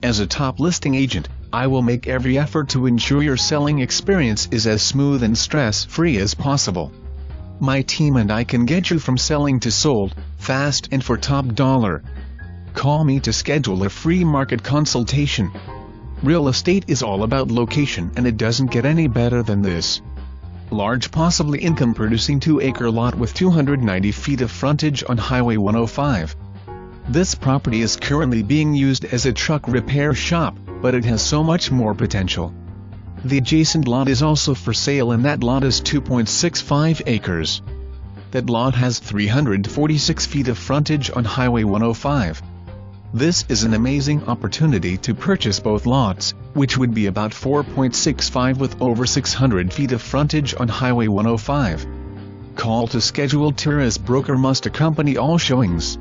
As a top listing agent, I will make every effort to ensure your selling experience is as smooth and stress-free as possible. My team and I can get you from selling to sold, fast and for top dollar. Call me to schedule a free market consultation. Real estate is all about location, and it doesn't get any better than this. Large, possibly income-producing 2-acre lot with 290 feet of frontage on Highway 105. This property is currently being used as a truck repair shop, but it has so much more potential. The adjacent lot is also for sale, and that lot is 2.65 acres. That lot has 346 feet of frontage on Highway 105. This is an amazing opportunity to purchase both lots, which would be about 4.65 with over 600 feet of frontage on Highway 105. Call to schedule tour, as broker must accompany all showings.